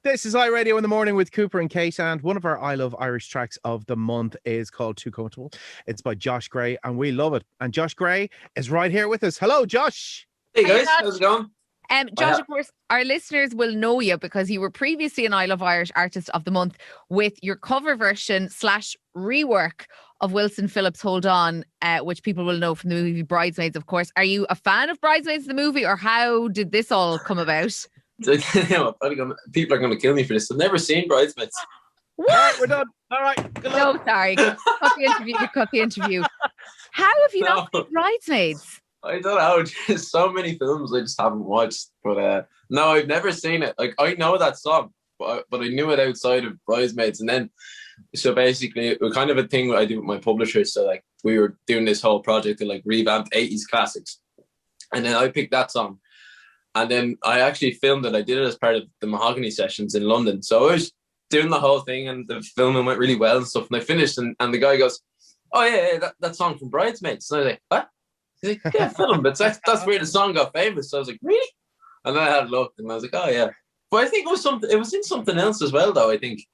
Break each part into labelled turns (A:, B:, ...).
A: This is iRadio in the morning with Cooper and Kate, and one of our I Love Irish tracks of the month is called Too Comfortable. It's by Josh Gray, and we love it. And Josh Gray is right here with us. Hello, Josh.
B: Hey guys, how's it going?
C: Josh, of course, our listeners will know you because you were previously an I Love Irish Artist of the Month with your cover version / rework of Wilson Phillips' Hold On, which people will know from the movie Bridesmaids, of course. Are you a fan of Bridesmaids, the movie, or how did this all come about?
B: People are going to kill me for this. I've never seen Bridesmaids.
C: What?
A: All right, we're done. All right. Good luck.
C: No, sorry. Cut the interview. How have you not seen Bridesmaids?
B: I don't know. There's so many films I just haven't watched. But no, I've never seen it. Like, I know that song, but I knew it outside of Bridesmaids. And then, so basically, it was kind of a thing I do with my publisher. So, like, we were doing this whole project to, like, revamp 80s classics. And then I picked that song. And then I actually filmed it. I did it as part of the Mahogany sessions in London. So I was doing the whole thing, and the filming went really well and stuff. And I finished, and the guy goes, "Oh yeah, that song from Bridesmaids." And I was like, "What?" He's like, "Yeah, film it. That's where the song got famous." So I was like, "Really?" And then I had a look, and I was like, "Oh yeah." But I think it was something. It was in something else as well, though. I think.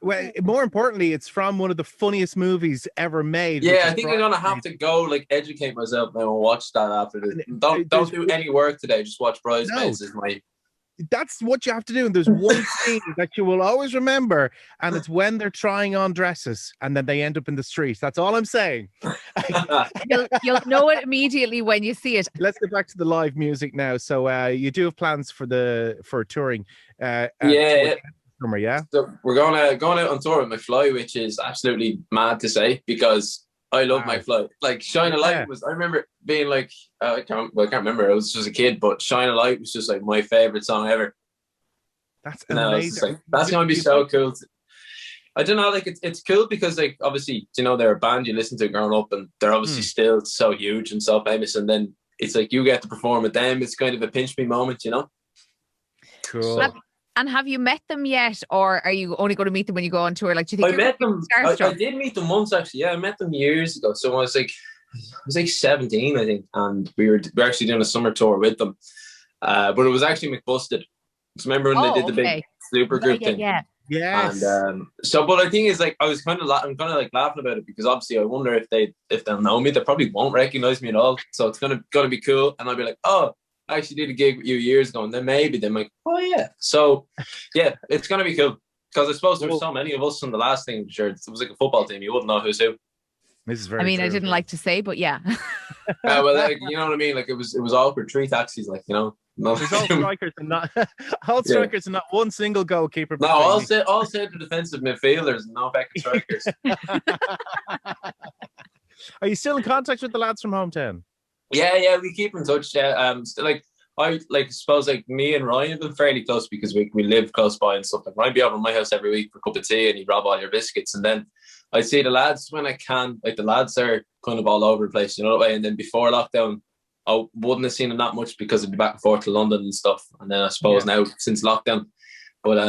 A: Well, more importantly, it's from one of the funniest movies ever made.
B: Yeah, I think I'm gonna have to go educate myself now and watch that after this. Don't do any work today. Just watch Bridesmaids.
A: That's what you have to do. And there's one scene that you will always remember, and it's when they're trying on dresses and then they end up in the street. That's all I'm saying.
C: You'll know it immediately when you see it.
A: Let's get back to the live music now. So you do have plans for touring? Summer, yeah.
B: So we're going out on tour with McFly, which is absolutely mad to say because I love McFly. Like Shine a Light was. I remember being like, I can't remember. I was just a kid, but Shine a Light was just like my favorite song ever.
A: That's amazing.
B: Like, that's going to be so cool. I don't know. Like it's cool because like obviously they're a band you listen to growing up, and they're obviously still so huge and so famous. And then it's like you get to perform with them. It's kind of a pinch me moment,
A: Cool.
B: So,
C: and have you met them yet, or are you only going to meet them when you go on tour? Like, do you think
B: I met them? I did meet them once actually. Yeah, I met them years ago. So I was like 17, I think, and we were actually doing a summer tour with them. But it was actually McBusted. So remember when they did the big super group thing?
C: Yeah.
A: Yes.
B: And but the thing is, like, I'm kind of like laughing about it because obviously I wonder if they'll know me. They probably won't recognize me at all. So it's gonna be cool, and I'll be like, oh. I actually did a gig with you years ago, and then maybe they're like, oh yeah. So yeah, it's gonna be cool because I suppose there's so many of us from the last thing. Sure, it was like a football team; you wouldn't know who's who.
A: This is very.
C: I didn't like to say, but yeah.
B: Well, like, you know what I mean. Like it was awkward. 3 taxis, like No.
A: There's all strikers and not one single goalkeeper.
B: No, all centre defensive midfielders and no backup strikers.
A: Are you still in contact with the lads from hometown?
B: Yeah, we keep in touch. Yeah, I suppose me and Ryan have been fairly close because we live close by and stuff. Like Ryan be over at my house every week for a cup of tea, and he'd rob all your biscuits. And then I see the lads when I can. Like the lads are kind of all over the place, that way. And then before lockdown, I wouldn't have seen them that much because I'd be back and forth to London and stuff. And then I suppose now since lockdown, but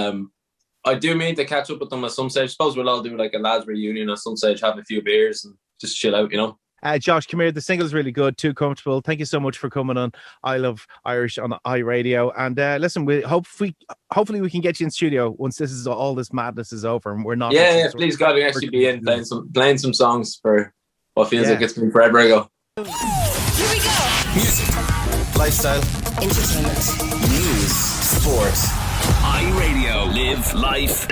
B: I do mean to catch up with them at some stage. I suppose we'll all do like a lads reunion at some stage, have a few beers and just chill out,
A: Josh, come here. The single's really good. Too Comfortable. Thank you so much for coming on I Love Irish on iRadio. And listen, hopefully we can get you in studio once all this madness is over and we're not.
B: Yeah, please God, we actually be in playing some songs for what feels like it's been forever ago.
D: Here we go. Music, lifestyle, entertainment, news, sports. iRadio. Live life.